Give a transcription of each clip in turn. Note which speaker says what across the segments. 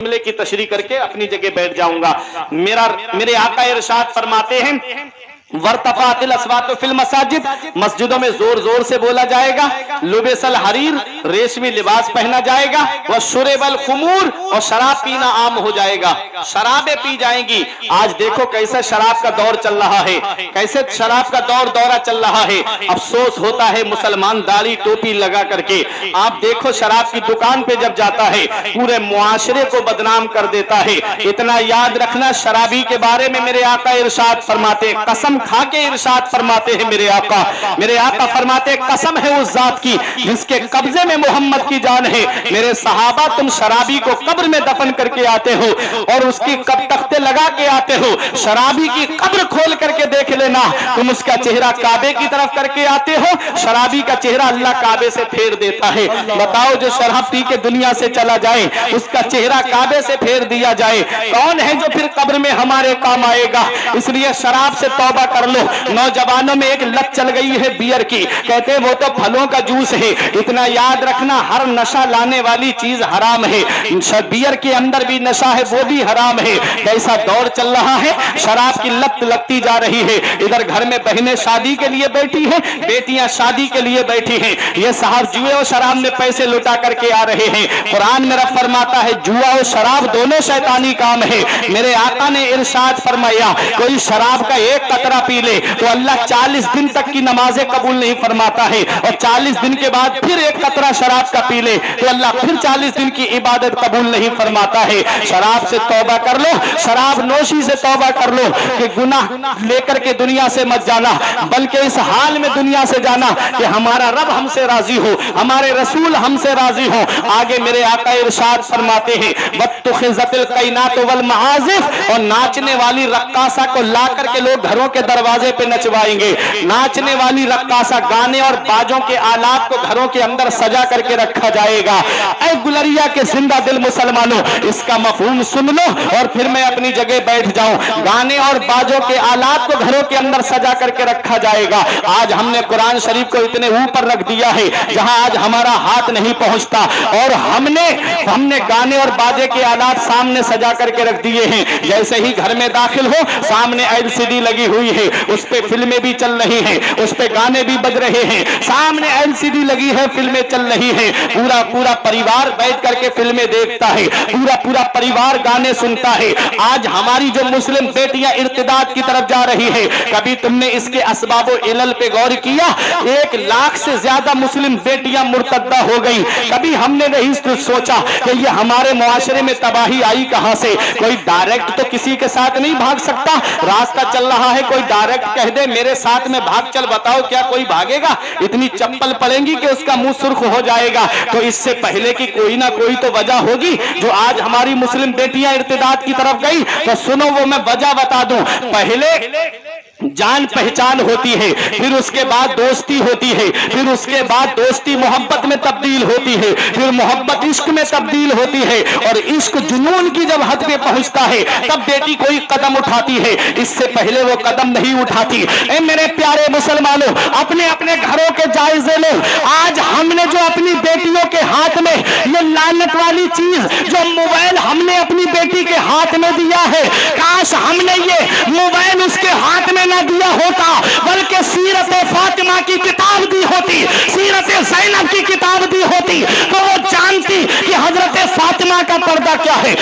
Speaker 1: जुमले की तशरीह करके अपनी जगह बैठ जाऊंगा। मेरे आका इरशाद फरमाते हैं वर्तफातिल अस्वातु फिल मसाजिद, मस्जिदों में जोर जोर से बोला जाएगा। लुबिसल हरीर, रेशमी लिबास पहना जाएगा। व शुरेबल खुमूर, और शराब पीना आम हो जाएगा, शराबें पी जाएंगी। आज देखो कैसे शराब का दौर चल रहा है, कैसे शराब का दौरा चल रहा है। अफसोस होता है मुसलमान दाढ़ी टोपी लगा करके, आप देखो शराब की दुकान पे जब जाता है पूरे मुआशरे को बदनाम कर देता है। इतना याद रखना, शराबी के बारे में मेरे आका इरशाद फरमाते, कसम खा के इरशाद फरमाते हैं मेरे आका फरमाते, कसम है उस जात की जिसके कब्जे में मोहम्मद की जान है। मेरे सहाबा, तुम शराबी को कब्र में दफन करके आते हो और उसकी कब तख्ते लगा के आते हो। शराबी की कब्र खोल करके देख लेना, तुम उसका चेहरा काबे की तरफ करके आते हो, शराबी का चेहरा अल्लाह काबे से फेर देता है। बताओ, जो शराब पी के दुनिया से चला जाए उसका चेहरा काबे से फेर दिया जाए, कौन है जो फिर कब्र में हमारे काम आएगा। इसलिए शराब से तौबा कर लो। नौजवानों में एक लत चल गई है बियर की, कहते हैं वो तो फलों का जूस है। इतना याद रखना, हर नशा लाने वाली चीज हराम है। बियर के अंदर भी नशा है, वो भी हराम है। कैसा दौर चल रहा है, शराब की लत लगती जा रही है। इधर घर में बहनें शादी के लिए बैठी हैं, बेटियां शादी के लिए बैठी हैं। ये साहब जुए और शराब में पैसे लुटा करके आ रहे हैं। कुरान में रब फरमाता है जुआ और शराब दोनों शैतानी काम है। मेरे आका ने इरशाद फरमाया, कोई शराब का एक कतरा पी ले तो अल्लाह 40 दिन तक की नमाजें कबूल नहीं फरमाता है, और 40 दिन के बाद फिर एक कतरा शराब का पी ले तो अल्लाह फिर 40 दिन की इबादत कबूल नहीं फरमाता है। शराब से तौबा कर लो, शराब नोशी से तौबा कर लो कि गुनाह लेकर के दुनिया से मत जाना, बल्कि इस हाल में दुनिया से जाना कि हमारा रब हमसे राजी हो, हमारे रसूल हमसे राजी हो। आगे मेरे आका इरशाद फरमाते हैं वत्तुखिज़तिल कैनात वल मआज़िफ़, और नाचने वाली रक्कासा को ला करके लोग घरों के दरवाजे पे नचवाएंगे। नाचने वाली रक्कासा, गाने और बाजों के आलात को घरों के अंदर सजा करके रखा जाएगा। ऐ गुलरिया के जिंदा दिल मुसलमानों, इसका मफहूम सुन लो और फिर मैं अपनी जगह बैठ जाऊं। गाने और बाजों के आलात को घरों के अंदर सजा करके रखा जाएगा। आज हमने कुरान शरीफ को इतने ऊपर रख दिया है जहां आज हमारा हाथ नहीं पहुंचता, और हमने गाने और बाजे के आलात सामने सजा करके रख दिए हैं। जैसे ही घर में दाखिल हो, सामने एलसीडी लगी हुई है, उस पे फिल्में भी चल रही हैं, उस पे गाने भी बज रहे हैं। सामने एलसीडी लगी है, फिल्में चल रही हैं, पूरा परिवार बैठ करके फिल्में देखता है, पूरा परिवार गाने सुनता है। आज हमारी जो मुस्लिम बेटियां इर्तिदाद की तरफ जा रही है, कभी तुमने इसके असबाबो इलल पे गौर किया? 1 लाख से ज्यादा मुस्लिम बेटियां मुर्तद्दा हो गई। कभी हमने नहीं सोचा कि ये हमारे मुआशरे में तबाही आई कहां से। कोई डायरेक्ट तो किसी के साथ नहीं भाग सकता, रास्ता चल रहा है, कोई डायरेक्ट कह दे मेरे साथ में भाग चल, बताओ क्या कोई भागेगा? इतनी चप्पल पड़ेंगी कि उसका मुंह सुर्ख हो जाएगा। तो इससे पहले की कोई ना कोई तो वजह होगी जो आज हमारी मुस्लिम बेटियां इर्तिदाद की तरफ गई। तो सुनो, वो मैं वजह बता दूं। पहले जान पहचान होती है, फिर उसके बाद दोस्ती होती है, फिर उसके बाद दोस्ती मोहब्बत में तब्दील होती है, फिर मोहब्बत इश्क में तब्दील होती है, और इश्क जुनून की जब हद पे पहुंचता है तब बेटी कोई कदम उठाती है, इससे पहले वो कदम नहीं उठाती। ए मेरे प्यारे मुसलमानों, अपने अपने घरों के जायजे लो। आज हमने जो अपनी बेटियों के हाथ में ये लानत वाली चीज, जो मोबाइल हमने अपनी बेटी के हाथ में दिया है, काश हमने ये मोबाइल उसके हाथ में ना दिया होता, बल्कि सीरत फातिमा की किताब दी होती, सीरत ज़ैनब की किताब दी होती, तो वो जानती कि हजरत फातिमा का पर्दा क्या है,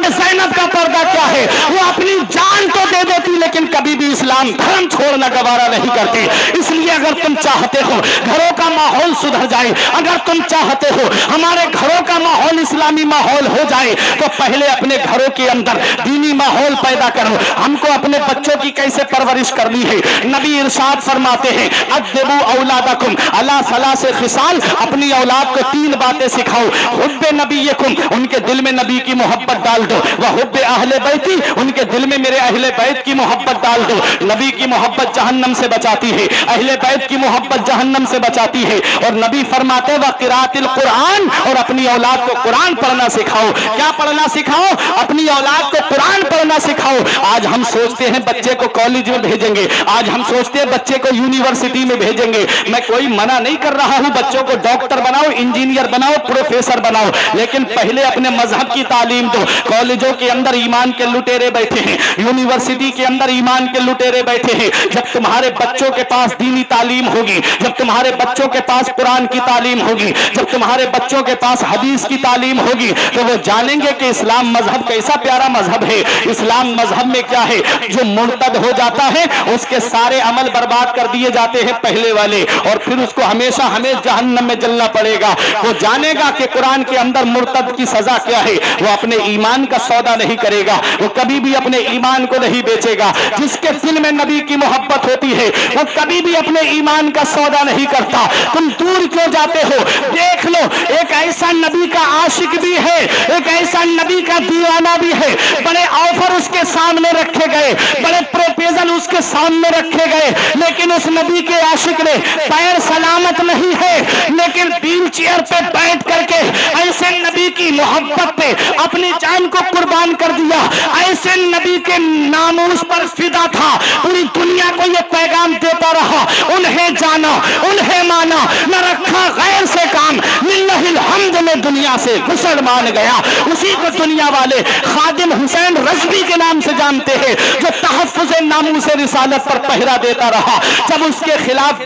Speaker 1: ज़ैनब का पर्दा क्या है। वो अपनी जान तो दे देती, लेकिन कभी भी इस्लाम धर्म छोड़ना गवारा नहीं करती। इसलिए अगर तुम चाहते हो घरों का माहौल सुधर जाए, अगर तुम चाहते हो हमारे घरों का माहौल इस्लामी माहौल हो जाए, तो पहले अपने घरों के अंदर दीनी माहौल पैदा करो। हमको अपने बच्चों की कैसे परवरिश करनी है, नबी इरशाद फरमाते हैं अद्दिबू औलादकुम अला सलासे खिसाल, अपनी औलाद को 3 बातें सिखाओ। हुब्बे नबीयकुम, उनके दिल में नबी की मोहब्बत डाल दो। वहुब्बे अहले बैती, उनके दिल में मेरे अहले बैत की मोहब्बत डाल दो। नबी की मोहब्बत जहन्नम से बचाती है, अहले बैत की मोहब्बत जहन्नम से बचाती है। और नबी फरमाते व क़िराअतिल कुरान, और अपनी औलाद को कुरान पढ़ना सिखाओ। क्या पढ़ना सिखाओ? अपनी औलाद को कुरान पढ़ना सिखाओ। आज हम सोचते हैं बच्चे को कॉलेज में भेजेंगे, आज हम सोचते हैं बच्चे को यूनिवर्सिटी में भेजेंगे। मैं कोई मना नहीं कर रहा हूं, बच्चों को डॉक्टर बनाओ, इंजीनियर बनाओ, प्रोफेसर बनाओ, लेकिन पहले अपने मजहब की तालीम दो। कॉलेजों के अंदर ईमान के लुटेरे बैठे हैं, यूनिवर्सिटी के अंदर ईमान के लुटेरे बैठे हैं। जब तुम्हारे बच्चों के पास दीनी तालीम होगी, जब तुम्हारे बच्चों के पास कुरान की तालीम होगी, जब तुम्हारे बच्चों के पास हदीस की तालीम होगी, तो वो जानेंगे कि इस्लाम मजहब कैसा प्यारा मजहब है। इस्लाम मजहब में क्या है, जो मुर्तद हो जाता है उसके सारे अमल बर्बाद कर दिए जाते हैं पहले वाले, और फिर उसको हमेशा हमें जहन्नम में जलना पड़ेगा। वो जानेगा कि कुरान के अंदर मुर्तद की सजा क्या है। वो अपने ईमान का सौदा नहीं करेगा, वो कभी भी अपने ईमान को नहीं बेचेगा। जिसके दिल में नबी की मोहब्बत होती है वो कभी भी अपने ईमान का सौदा नहीं करता। तुम दूर क्यों जाते हो? देख लो, एक ऐसा नबी का आशिक भी है, एक ऐसा नबी का दीवाना भी है। बड़े ऑफर उसके सामने रखे गए, बड़े प्रपोजल उसके सामने रखे गए, लेकिन उस नबी के आशिक ने पैर सलामत नहीं है, लेकिन व्हील चेयर पे बैठ करके ऐसे नबी की मोहब्बत पे अपनी जान को कुर्बान कर दिया। ऐसे नबी के नामूस पर फिदा था, पूरी दुनिया को ये पैगाम देता रहा, उन्हें जाना, उन्हें माना, न रखा गैर से काम, लिल्लाहिल हम्द में दुनिया से मुसलमान गया। उसी को दुनिया वाले खादिम हुसैन रज़वी के नाम से जानते हैं, जो तहफ़्फ़ुज़ नामूस रिसालत पर पहरा देता रहा। जब उसके खिलाफ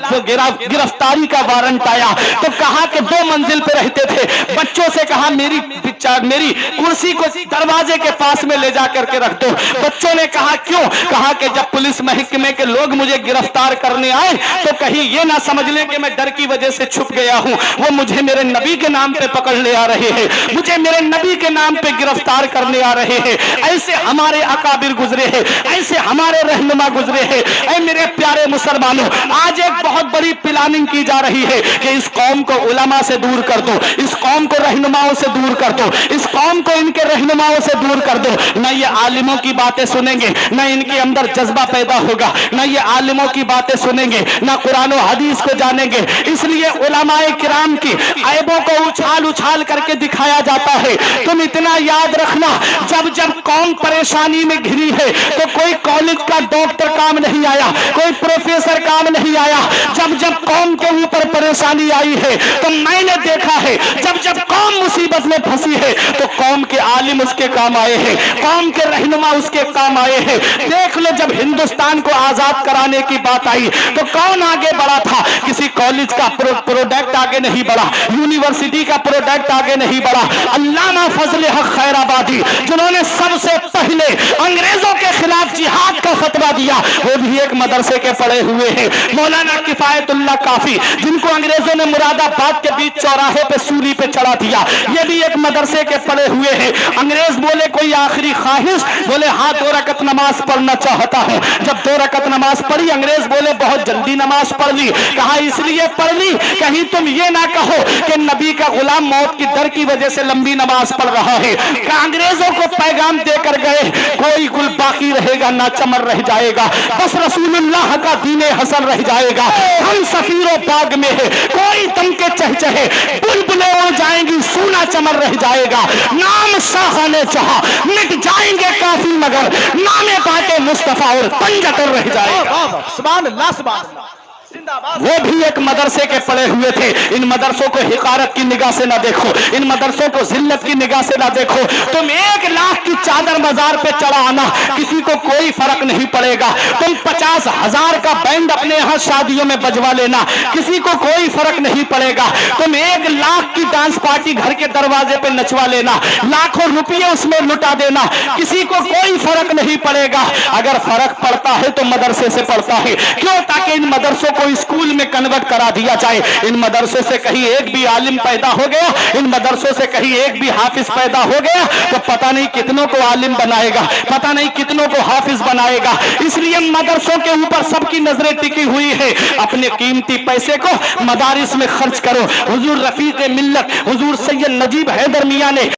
Speaker 1: गिरफ्तारी का वारंट आया तो कहा कि 2 मंजिल पे रहते थे, बच्चों से कहा मेरी कुर्सी को दरवाजे के पास में ले जा करके रख दो। बच्चों ने कहा क्यों? कहा कि जब पुलिस महकमे के लोग मुझे गिरफ्तार करने आए तो कहीं ये ना समझ लें कि मैं डर की वजह से छुप गया हूं, वो मुझे मेरे नबी के नाम पे पकड़ ले आ रहे हैं, मुझे मेरे नबी के नाम पे गिरफ्तार करने आ रहे हैं। ऐसे हमारे अकाबिर गुजरे हैं, ऐसे हमारे रहनुमा गुजरे हैं। ऐ मेरे प्यारे मुसलमानों, आज एक बहुत बड़ी प्लानिंग की जा रही है कि इस कौम को उलमा से दूर कर दो, इस कौम को रहनुमाओं से दूर कर दो, इस कौम को इनके रहनुमाओं से दूर कर दो। न ये आलिमों की बातें सुनेंगे, न इनके अंदर जज्बा पैदा होगा, न ये आलिमों की बातें सुनेंगे, न कुरान और हदीस को जानेंगे। इसलिए उलमाए किराम की ऐबों को उछाल उछाल करके दिखाया जाता है। तुम इतना याद रखना, जब जब कौम परेशानी में घिरी है तो कोई कॉलेज का डॉक्टर काम नहीं आया, कोई प्रोफेसर काम नहीं आया। जब जब कौम के ऊपर परेशानी आई है तो मैंने देखा है, जब जब कौम मुसीबत में फंसी है तो कौम के आलिम उसके काम आए हैं, कौम के रहनुमा उसके काम आए हैं। देख लो, जब हिंदुस्तान को आजाद कराने की बात आई तो कौन आगे बढ़ा था? किसी कॉलेज का प्रोडक्ट आगे नहीं बढ़ा, यूनिवर्सिटी का प्रोडक्ट आगे नहीं बढ़ा। अल्लामा फजल हक खैराबादी, जिन्होंने सबसे पहले अंग्रेजों के खिलाफ जिहाद का फतवा दिया, वो भी एक मदरसे के पढ़े हुए हैं। मौलाना किफायतुल्लाह काफी, जिनको अंग्रेजों ने मुरादाबाद के बीच चौराहे पे सूली पे चढ़ा दिया, ये भी एक मदरसे के पढ़े हुए हैं। अंग्रेज बोले कोई आखिरी ख्वाहिश? बोले हाँ, 2 रकत नमाज पढ़ना चाहता हूं। जब 2 रकत नमाज पढ़ी, अंग्रेज बोले बहुत जल्दी नमाज पढ़ ली। कहा इसलिए पढ़ ली कहीं तुम ये ना कहो कि नबी का गुलाम मौत की डर की वजह से लंबी नमाज पढ़ रहा है। अंग्रेजों को पैगाम देकर गए, कोई गुल बाकी रहेगा ना चमन रह जाएगा, बस रसूलुल्लाह का दीने हसन रह जाएगा। हम सफीरों बाग में है, कोई दम के चहचहे, बुलबुलें उड़ जाएंगी, सूना चमन रह जाएगा। नाम शाह ने चाहा, मिट जाएंगे काफी मगर नामे बाटे मुस्तफा और पंजतन रह जाएगा।
Speaker 2: सुभान अल्लाह, सुभान अल्लाह।
Speaker 1: वो भी एक मदरसे के पढ़े हुए थे। इन मदरसों को हिकारत की निगाह से ना देखो, इन मदरसों को जिल्लत की निगाह से ना देखो। तुम 1 लाख की चादर बाजार पे चढ़ाना, किसी को कोई फर्क नहीं पड़ेगा। तुम 50,000 का बैंड अपने यहाँ शादियों में बजवा लेना, किसी को कोई फर्क नहीं पड़ेगा। तुम 1 लाख की डांस पार्टी घर के दरवाजे पे नचवा लेना, लाखों रुपये उसमें लुटा देना, किसी को कोई फर्क नहीं पड़ेगा। अगर फर्क पड़ता है तो मदरसे से पड़ता है। क्यों? ताकि इन मदरसों को स्कूल में कन्वर्ट करा दिया जाए। इन मदरसों से कहीं एक भी आलिम पैदा हो गया, इन मदरसों से कहीं एक भी हाफिज पैदा हो गया तो पता नहीं कितनों को आलिम बनाएगा, पता नहीं कितनों को हाफिज बनाएगा। इसलिए मदरसों के ऊपर सबकी नजरें टिकी हुई है। अपने कीमती पैसे को मदारिस में खर्च करो। हुजूर रफीक मिल्लत हुजूर सैयद नजीब हैदर मियां ने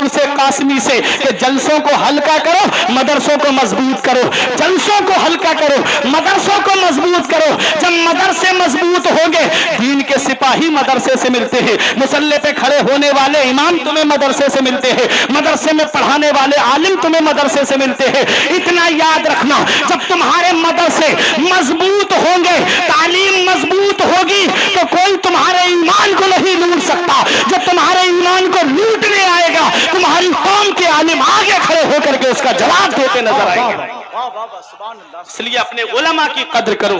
Speaker 1: سے قاسمی سے کہ جلسوں کو ہلکا کرو، مدرسوں کو مضبوط کرو، جلسوں کو ہلکا کرو، مدرسوں کو مضبوط کرو۔ جب مدرسے مضبوط ہوں گے، دین کے سپاہی مدرسے سے ملتے ہیں، مصلی پہ کھڑے ہونے والے امام تمہیں مدرسے سے ملتے ہیں، مدرسے میں پڑھانے والے عالم تمہیں مدرسے سے ملتے ہیں۔ اتنا یاد رکھنا، جب تمہارے مدرسے مضبوط ہوں گے، تعلیم مضبوط ہوگی، تو کوئی تمہارے ایمان کو نہیں لوٹ سکتا۔ جب تمہارے ایمان کو لوٹنے آئے گا، تمہاری قوم کے عالم آگے کھڑے ہو کر کے اس کا جواب دیتے نظر آئیں گے۔ اس لیے اپنے علماء کی قدر کرو،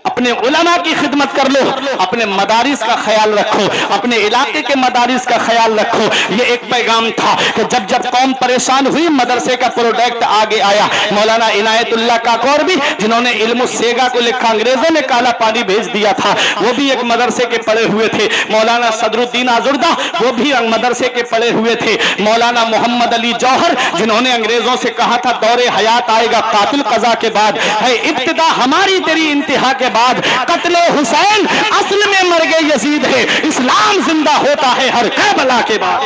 Speaker 1: اپنے علماء کی خدمت کر لو، اپنے مدارس کا خیال رکھو، اپنے علاقے کے مدارس کا خیال رکھو۔ یہ ایک پیغام تھا کہ جب قوم پریشان ہوئی، مدرسے کا پروڈکٹ آگے آیا۔ مولانا عنایت اللہ کاکور بھی، جنہوں نے علم السیگا کو لکھا، انگریزوں نے کالا پانی بھیج دیا تھا، وہ بھی ایک مدرسے کے پڑھے ہوئے تھے۔ مولانا صدر الدین آزردہ، وہ بھی مدرسے کے پڑھے ہوئے تھے۔ مولانا محمد علی جوہر، جنہوں نے انگریزوں سے کہا تھا دور حیات آئے گا قاتل قضا کے بعد، ہے ابتدا ہماری تیری انتہا کے بعد، قتل حسین اصل میں مرگ یزید ہے، اسلام زندہ ہوتا ہے ہر کربلا کے بعد۔